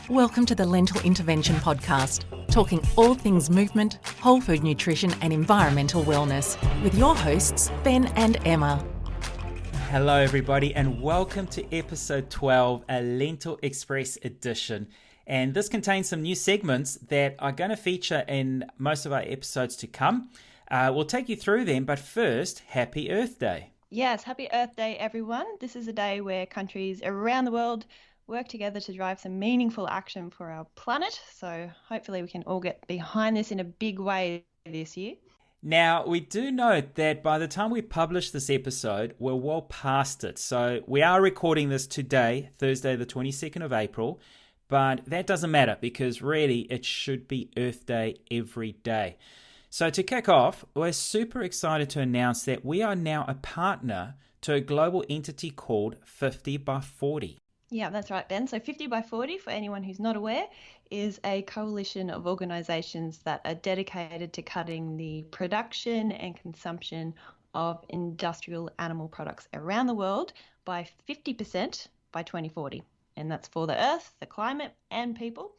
Welcome to the Lentil Intervention Podcast, talking all things movement, whole food nutrition and environmental wellness with your hosts, Ben and Emma. Hello everybody and welcome to episode 12, a Lentil Express edition. And this contains some new segments that are going to feature in most of our episodes to come. We'll take you through them, but first, Happy Earth Day. Yes, Happy Earth Day, everyone. This is a day where countries around the world work together to drive some meaningful action for our planet. So hopefully we can all get behind this in a big way this year. Now, we do note that by the time we publish this episode, we're well past it. So we are recording this today, Thursday, the 22nd of April, but that doesn't matter because really it should be Earth Day every day. So to kick off, we're super excited to announce that we are now a partner to a global entity called 50 by 40. Yeah, that's right, Ben. So 50 by 40, for anyone who's not aware, is a coalition of organisations that are dedicated to cutting the production and consumption of industrial animal products around the world by 50% by 2040. And that's for the earth, the climate and people.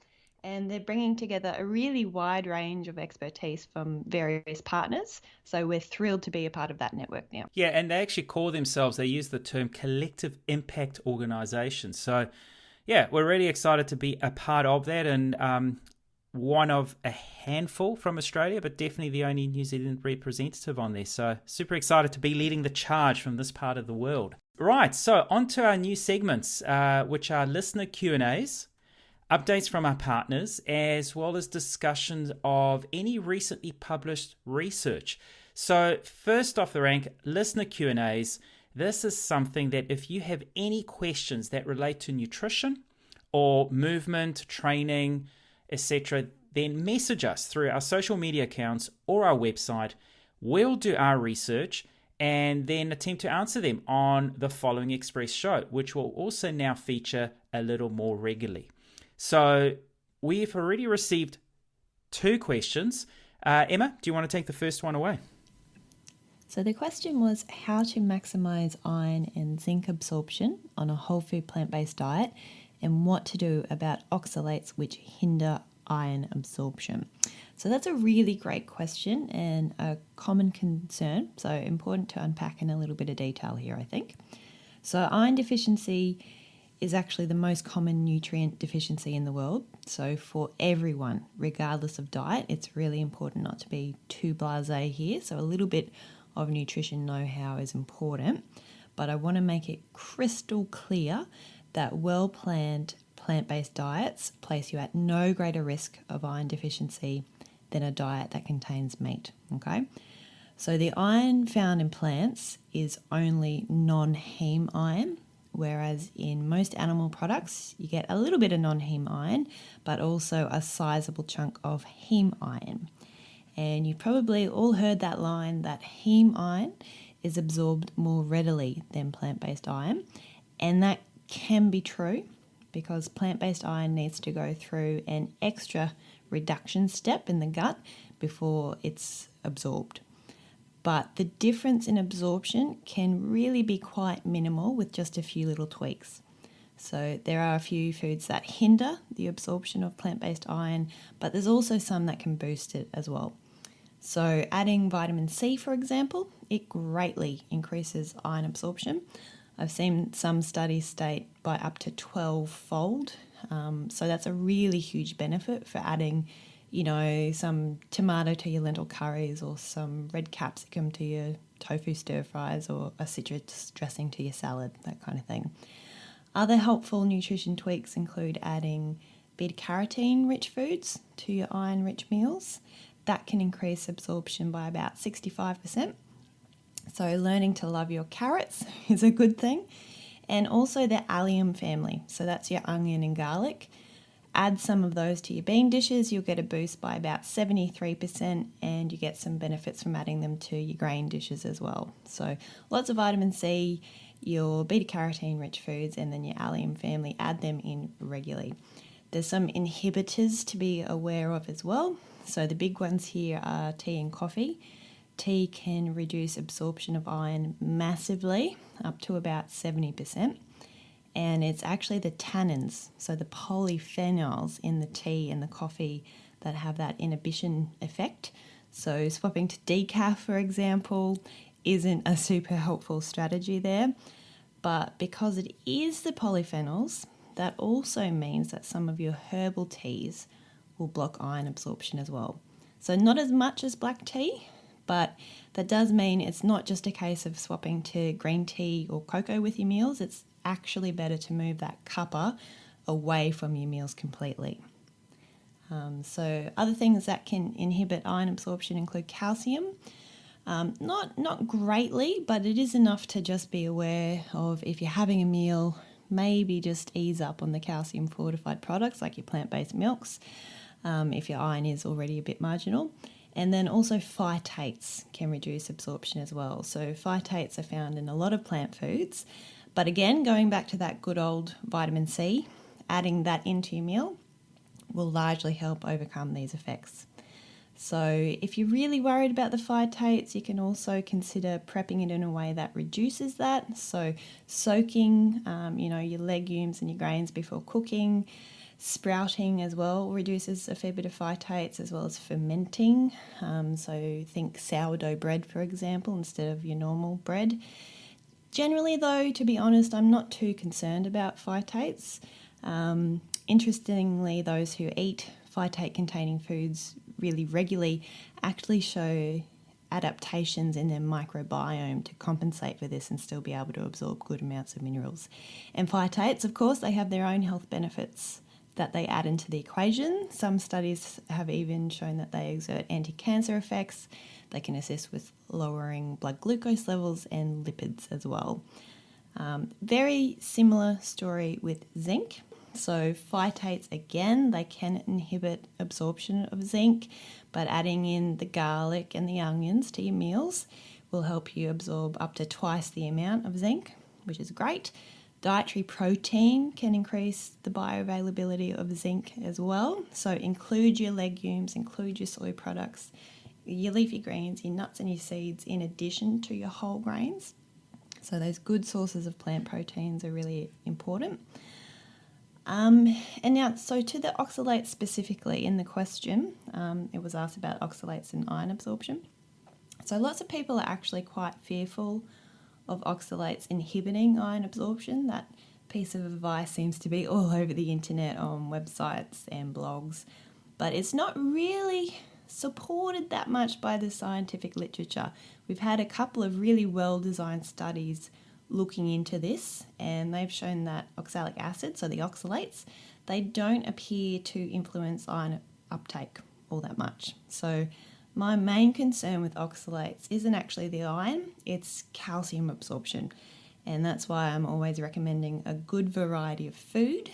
And they're bringing together a really wide range of expertise from various partners. So we're thrilled to be a part of that network now. Yeah, and they actually call themselves, they use the term collective impact organizations. So yeah, we're really excited to be a part of that and one of a handful from Australia, but definitely the only New Zealand representative on there. So super excited to be leading the charge from this part of the world. Right, so on to our new segments, which are listener Q&As. Updates from our partners, as well as discussions of any recently published research. So first off the rank, listener Q&As. This is something that if you have any questions that relate to nutrition or movement, training, etc., then message us through our social media accounts or our website. We'll do our research and then attempt to answer them on the following Express show, which will also now feature a little more regularly. So we've already received 2 questions. Emma, do you want to take the first one away? So the question was how to maximize iron and zinc absorption on a whole food plant-based diet and what to do about oxalates which hinder iron absorption. So that's a really great question and a common concern. So important to unpack in a little bit of detail here, I think. So iron deficiency is actually the most common nutrient deficiency in the world. So for everyone, regardless of diet, it's really important not to be too blasé here. So a little bit of nutrition know-how is important, but I want to make it crystal clear that well-planned plant-based diets place you at no greater risk of iron deficiency than a diet that contains meat, okay? So the iron found in plants is only non-heme iron, whereas in most animal products, you get a little bit of non-heme iron, but also a sizable chunk of heme iron. And you've probably all heard that line that heme iron is absorbed more readily than plant-based iron. And that can be true because plant-based iron needs to go through an extra reduction step in the gut before it's absorbed. But the difference in absorption can really be quite minimal with just a few little tweaks. So there are a few foods that hinder the absorption of plant-based iron, but there's also some that can boost it as well. So adding vitamin C, for example, it greatly increases iron absorption. I've seen some studies state by up to 12-fold. So that's a really huge benefit for adding some tomato to your lentil curries or some red capsicum to your tofu stir fries or a citrus dressing to your salad, that kind of thing. Other helpful nutrition tweaks include adding beta-carotene rich foods to your iron-rich meals. That can increase absorption by about 65%. So learning to love your carrots is a good thing. And also the allium family, so that's your onion and garlic. Add some of those to your bean dishes, you'll get a boost by about 73% and you get some benefits from adding them to your grain dishes as well. So lots of vitamin C, your beta-carotene rich foods and then your allium family, add them in regularly. There's some inhibitors to be aware of as well. So the big ones here are tea and coffee. Tea can reduce absorption of iron massively, up to about 70%. and it's actually the tannins, so the polyphenols in the tea and the coffee that have that inhibition effect. So swapping to decaf, for example, isn't a super helpful strategy there. But because it is the polyphenols, that also means that some of your herbal teas will block iron absorption as well. So not as much as black tea, but that does mean it's not just a case of swapping to green tea or cocoa with your meals. It's actually better to move that cuppa away from your meals completely. So other things that can inhibit iron absorption include calcium. Not greatly, but it is enough to just be aware of if you're having a meal, maybe just ease up on the calcium fortified products like your plant-based milks, if your iron is already a bit marginal. And then also phytates can reduce absorption as well. So phytates are found in a lot of plant foods. But again, going back to that good old vitamin C, adding that into your meal will largely help overcome these effects. So if you're really worried about the phytates, you can also consider prepping it in a way that reduces that. So soaking, your legumes and your grains before cooking. Sprouting as well reduces a fair bit of phytates, as well as fermenting. So think sourdough bread, for example, instead of your normal bread. Generally, though, to be honest, I'm not too concerned about phytates. Interestingly, those who eat phytate-containing foods really regularly actually show adaptations in their microbiome to compensate for this and still be able to absorb good amounts of minerals. And phytates, of course, they have their own health benefits that they add into the equation. Some studies have even shown that they exert anti-cancer effects. They can assist with lowering blood glucose levels and lipids as well. Very similar story with zinc. So phytates, again, they can inhibit absorption of zinc, but adding in the garlic and the onions to your meals will help you absorb up to twice the amount of zinc, which is great. Dietary protein can increase the bioavailability of zinc as well. So include your legumes, include your soy products, your leafy greens, your nuts and your seeds in addition to your whole grains. So those good sources of plant proteins are really important. And now, so to the oxalates specifically in the question, it was asked about oxalates and iron absorption. So lots of people are actually quite fearful of oxalates inhibiting iron absorption. That piece of advice seems to be all over the internet on websites and blogs, but it's not really supported that much by the scientific literature. We've had a couple of really well-designed studies looking into this, and they've shown that oxalic acid, so the oxalates, they don't appear to influence iron uptake all that much. So my main concern with oxalates isn't actually the iron, it's calcium absorption. And that's why I'm always recommending a good variety of food,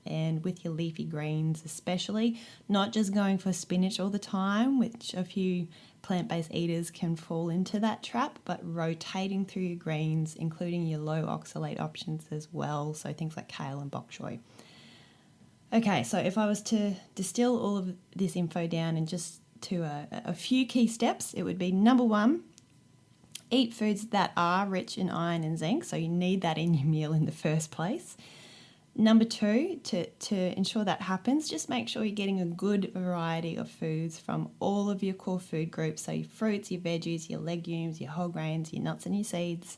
and with your leafy greens especially, not just going for spinach all the time, which a few plant-based eaters can fall into that trap, but rotating through your greens, including your low oxalate options as well, so things like kale and bok choy. Okay, so if I was to distill all of this info down and just to a few key steps, it would be number one, eat foods that are rich in iron and zinc, so you need that in your meal in the first place. Number two, to ensure that happens, just make sure you're getting a good variety of foods from all of your core food groups, so your fruits, your veggies, your legumes, your whole grains, your nuts and your seeds.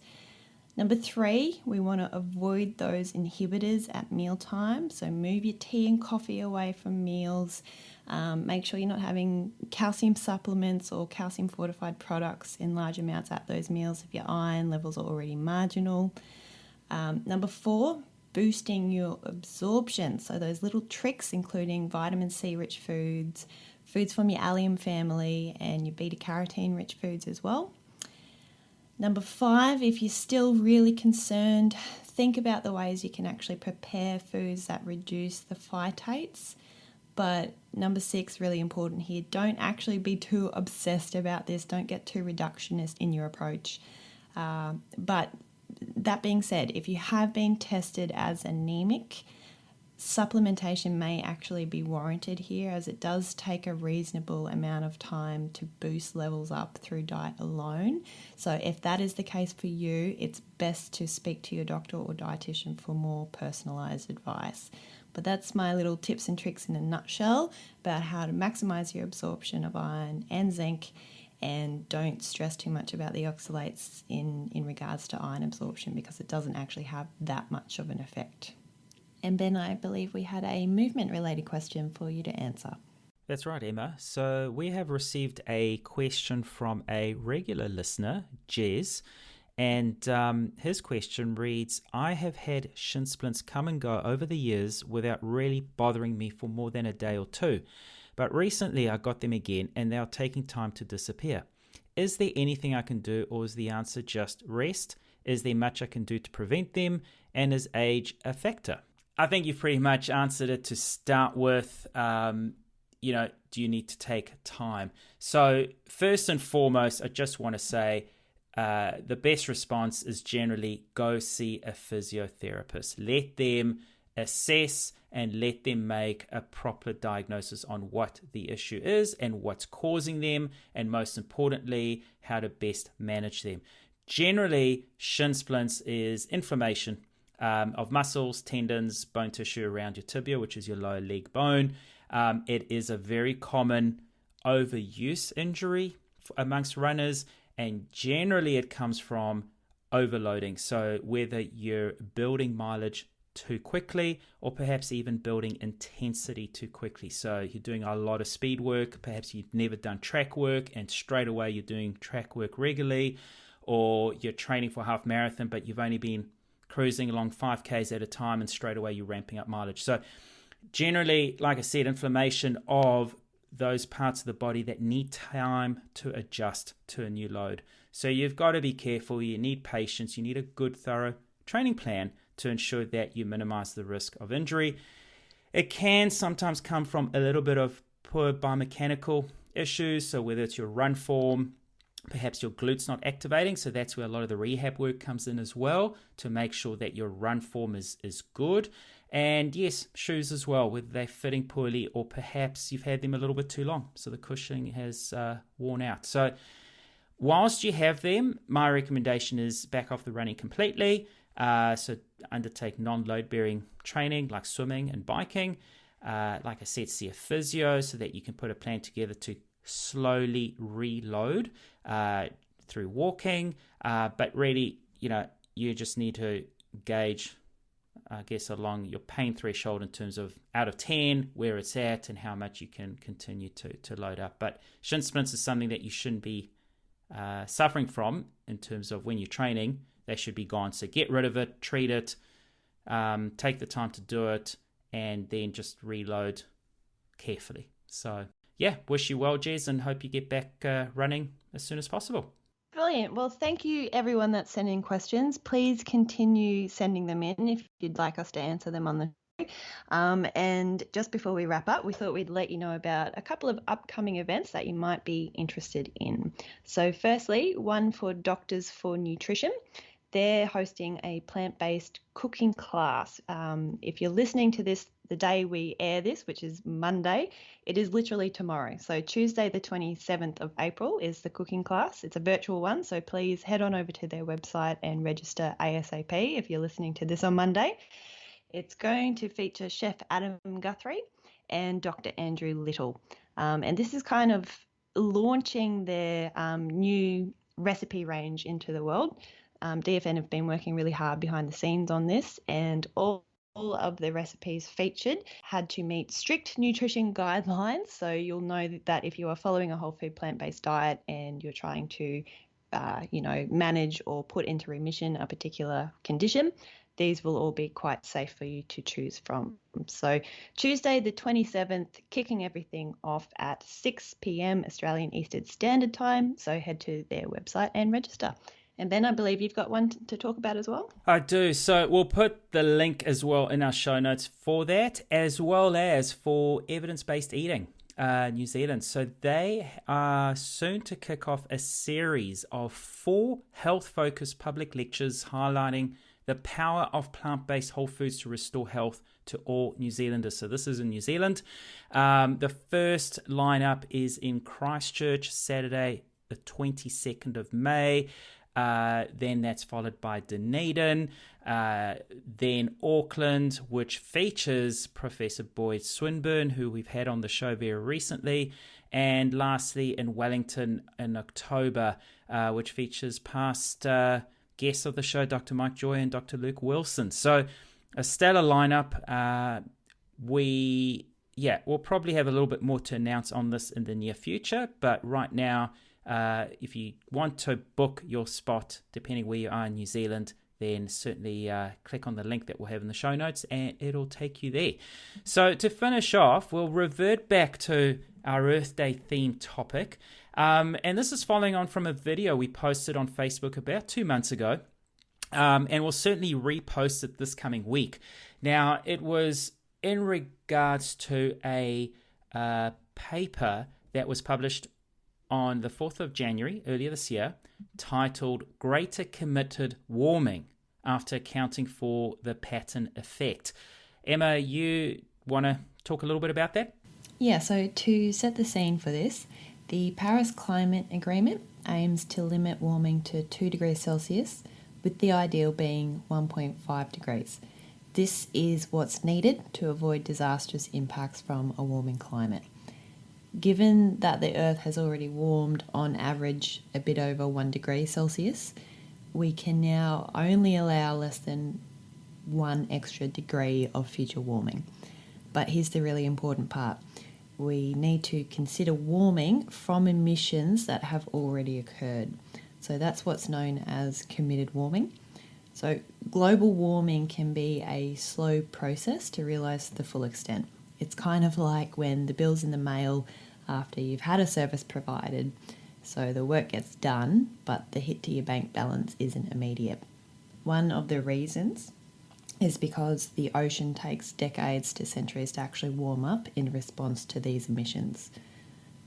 Number three, we want to avoid those inhibitors at mealtime, so move your tea and coffee away from meals. Make sure you're not having calcium supplements or calcium fortified products in large amounts at those meals if your iron levels are already marginal. Number four, boosting your absorption. So those little tricks, including vitamin C rich foods, foods from your allium family, and your beta carotene rich foods as well. Number five, if you're still really concerned, think about the ways you can actually prepare foods that reduce the phytates. But number six, really important here, don't actually be too obsessed about this. Don't get too reductionist in your approach. But that being said, if you have been tested as anemic, Supplementation may actually be warranted here, as it does take a reasonable amount of time to boost levels up through diet alone. So if that is the case for you, it's best to speak to your doctor or dietitian for more personalised advice. But that's my little tips and tricks in a nutshell about how to maximise your absorption of iron and zinc, and don't stress too much about the oxalates in regards to iron absorption, because it doesn't actually have that much of an effect. And Ben, I believe we had a movement-related question for you to answer. That's right, Emma. So we have received a question from a regular listener, Jez, and his question reads, I have had shin splints come and go over the years without really bothering me for more than a day or two. But recently I got them again and they are taking time to disappear. Is there anything I can do, or is the answer just rest? Is there much I can do to prevent them? And is age a factor? I think you've pretty much answered it to start with. Do you need to take time? So first and foremost, I just want to say the best response is generally go see a physiotherapist. Let them assess and let them make a proper diagnosis on what the issue is and what's causing them, and most importantly, how to best manage them. Generally, shin splints is inflammation of muscles, tendons, bone tissue around your tibia, which is your lower leg bone. It is a very common overuse injury amongst runners, and generally it comes from overloading. So whether you're building mileage too quickly, or perhaps even building intensity too quickly. So you're doing a lot of speed work, perhaps you've never done track work and straight away you're doing track work regularly, or you're training for a half marathon but you've only been cruising along 5Ks at a time and straight away you're ramping up mileage. So generally, like I said, inflammation of those parts of the body that need time to adjust to a new load. So you've got to be careful. You need patience. You need a good, thorough training plan to ensure that you minimize the risk of injury. It can sometimes come from a little bit of poor biomechanical issues. So whether it's your run form, perhaps your glutes not activating. So that's where a lot of the rehab work comes in as well, to make sure that your run form is good. And yes, shoes as well, whether they're fitting poorly or perhaps you've had them a little bit too long, so the cushioning has worn out. So whilst you have them, my recommendation is back off the running completely. So undertake non-load bearing training like swimming and biking. Like I said, see a physio so that you can put a plan together to slowly reload through walking. But really, you just need to gauge, I guess, along your pain threshold in terms of out of 10, where it's at and how much you can continue to load up. But shin splints is something that you shouldn't be suffering from in terms of when you're training. They should be gone. So get rid of it, treat it, take the time to do it, and then just reload carefully. So yeah, wish you well, Jez, and hope you get back running as soon as possible. Brilliant. Well, thank you everyone that's sending questions. Please continue sending them in if you'd like us to answer them on the show. And just before we wrap up, we thought we'd let you know about a couple of upcoming events that you might be interested in. So firstly, one for Doctors for Nutrition. They're hosting a plant-based cooking class. If you're listening to this the day we air this, which is Monday, it is literally tomorrow. So Tuesday, the 27th of April is the cooking class. It's a virtual one, so please head on over to their website and register ASAP if you're listening to this on Monday. It's going to feature Chef Adam Guthrie and Dr. Andrew Little. And this is kind of launching their new recipe range into the world. DFN have been working really hard behind the scenes on this, and all of the recipes featured had to meet strict nutrition guidelines. So you'll know that if you are following a whole food plant-based diet and you're trying to manage or put into remission a particular condition, these will all be quite safe for you to choose from. So Tuesday the 27th, kicking everything off at 6 p.m. Australian Eastern Standard Time. So head to their website and register. And Ben, I believe you've got one to talk about as well. I do. So we'll put the link as well in our show notes for that, as well as for Evidence-Based Eating New Zealand. So they are soon to kick off a series of 4 health-focused public lectures highlighting The Power of Plant-Based Whole Foods to Restore Health to All New Zealanders. So this is in New Zealand. The first lineup is in Christchurch, Saturday, the 22nd of May. Then that's followed by Dunedin, then Auckland, which features Professor Boyd Swinburne, who we've had on the show very recently, and lastly in Wellington in October, which features past guests of the show, Dr. Mike Joy and Dr. Luke Wilson. So a stellar lineup. We'll probably have a little bit more to announce on this in the near future, but right now, if you want to book your spot, depending where you are in New Zealand, then certainly click on the link that we'll have in the show notes and it'll take you there. So to finish off, we'll revert back to our Earth Day themed topic. And this is following on from a video we posted on Facebook about 2 months ago. And we'll certainly repost it this coming week. Now, it was in regards to a paper that was published on the 4th of January, earlier this year, titled Greater Committed Warming After Accounting for the Pattern Effect. Emma, you want to talk a little bit about that? Yeah, so to set the scene for this, the Paris Climate Agreement aims to limit warming to 2 degrees Celsius, with the ideal being 1.5 degrees. This is what's needed to avoid disastrous impacts from a warming climate. Given that the Earth has already warmed on average a bit over 1 degree Celsius, we can now only allow less than 1 extra degree of future warming. But here's the really important part. We need to consider warming from emissions that have already occurred. So that's what's known as committed warming. So global warming can be a slow process to realise the full extent. It's kind of like when the bill's in the mail after you've had a service provided. So the work gets done, but the hit to your bank balance isn't immediate. One of the reasons is because the ocean takes decades to centuries to actually warm up in response to these emissions.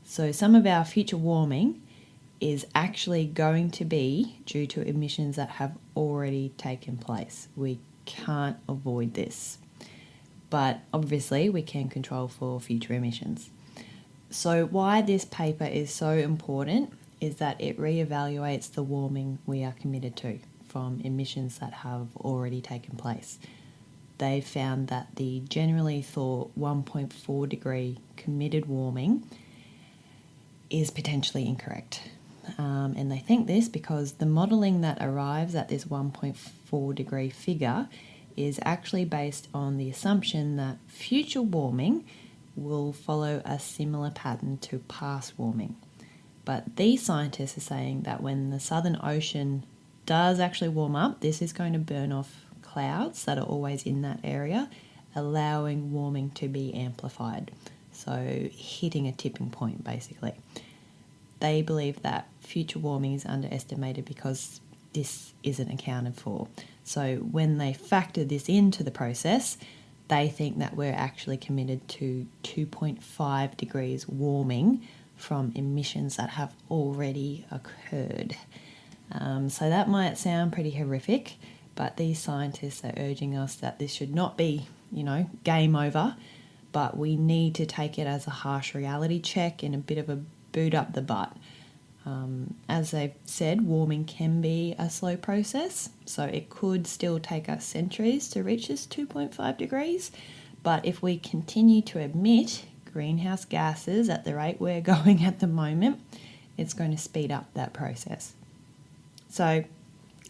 So some of our future warming is actually going to be due to emissions that have already taken place. We can't avoid this. But obviously we can control for future emissions. So why this paper is so important is that it reevaluates the warming we are committed to from emissions that have already taken place. They found that the generally thought 1.4 degree committed warming is potentially incorrect. And they think this because the modelling that arrives at this 1.4 degree figure is actually based on the assumption that future warming will follow a similar pattern to past warming. But these scientists are saying that when the Southern Ocean does actually warm up, this is going to burn off clouds that are always in that area, allowing warming to be amplified. So hitting a tipping point, basically. They believe that future warming is underestimated because this isn't accounted for. So when they factor this into the process, they think that we're actually committed to 2.5 degrees warming from emissions that have already occurred. So that might sound pretty horrific, but these scientists are urging us that this should not be, game over, but we need to take it as a harsh reality check and a bit of a boot up the butt. As they've said, warming can be a slow process, so it could still take us centuries to reach this 2.5 degrees, but if we continue to emit greenhouse gases at the rate we're going at the moment, it's going to speed up that process. So,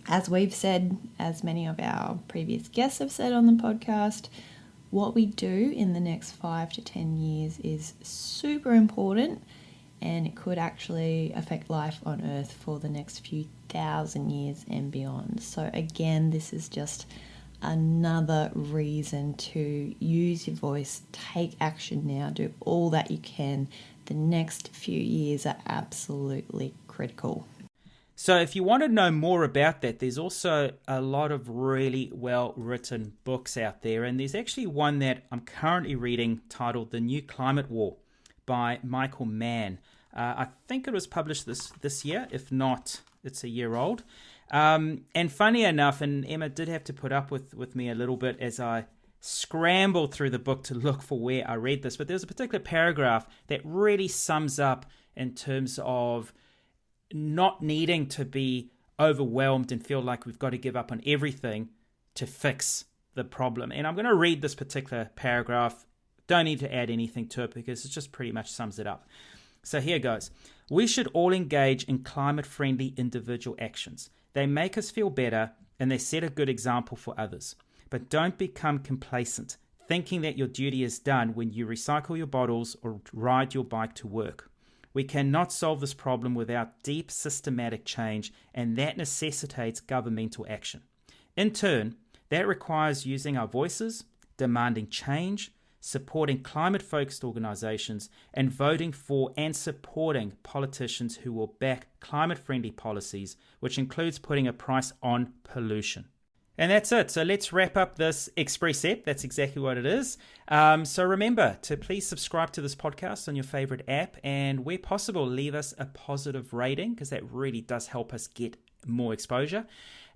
as we've said, as many of our previous guests have said on the podcast, what we do in the next 5 to 10 years is super important, and it could actually affect life on Earth for the next few thousand years and beyond. So again, this is just another reason to use your voice, take action now, do all that you can. The next few years are absolutely critical. So if you want to know more about that, there's also a lot of really well-written books out there, and there's actually one that I'm currently reading titled The New Climate War by Michael Mann. I think it was published this year. If not, it's a year old. And funny enough, and Emma did have to put up with me a little bit as I scrambled through the book to look for where I read this, but there's a particular paragraph that really sums up in terms of not needing to be overwhelmed and feel like we've got to give up on everything to fix the problem. And I'm going to read this particular paragraph. Don't need to add anything to it because it just pretty much sums it up. So here goes. We should all engage in climate-friendly individual actions. They make us feel better and they set a good example for others. But don't become complacent, thinking that your duty is done when you recycle your bottles or ride your bike to work. We cannot solve this problem without deep systematic change, and that necessitates governmental action. In turn, that requires using our voices, demanding change, supporting climate-focused organizations, and voting for and supporting politicians who will back climate-friendly policies, which includes putting a price on pollution. And that's it. So let's wrap up this Express app. That's exactly what it is. So remember to please subscribe to this podcast on your favorite app, and where possible, leave us a positive rating because that really does help us get more exposure.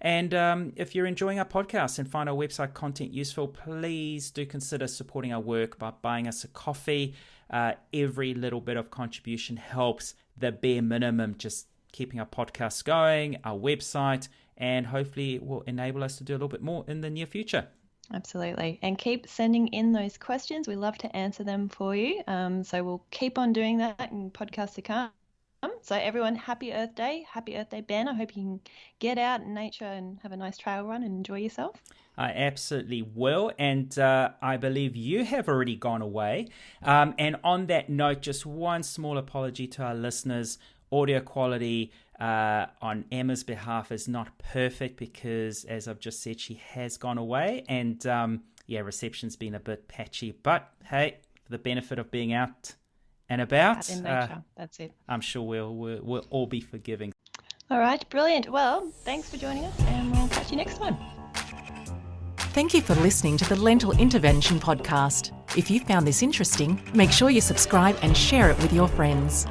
And if you're enjoying our podcast and find our website content useful, please do consider supporting our work by buying us a coffee. Every little bit of contribution helps, the bare minimum, just keeping our podcasts going, our website, and hopefully it will enable us to do a little bit more in the near future. Absolutely. And keep sending in those questions. We love to answer them for you. So we'll keep on doing that in podcasts to come. So everyone, happy Earth Day. Happy Earth Day, Ben. I hope you can get out in nature and have a nice trail run and enjoy yourself. I absolutely will. And I believe you have already gone away. And on that note, just one small apology to our listeners. Audio quality on Emma's behalf is not perfect because, as I've just said, she has gone away. And reception's been a bit patchy. But hey, for the benefit of being out and about in nature. That's it. I'm sure we'll all be forgiving. All right, brilliant. Well, thanks for joining us, and we'll catch you next time. Thank you for listening to the Lentil Intervention Podcast. If you found this interesting, make sure you subscribe and share it with your friends.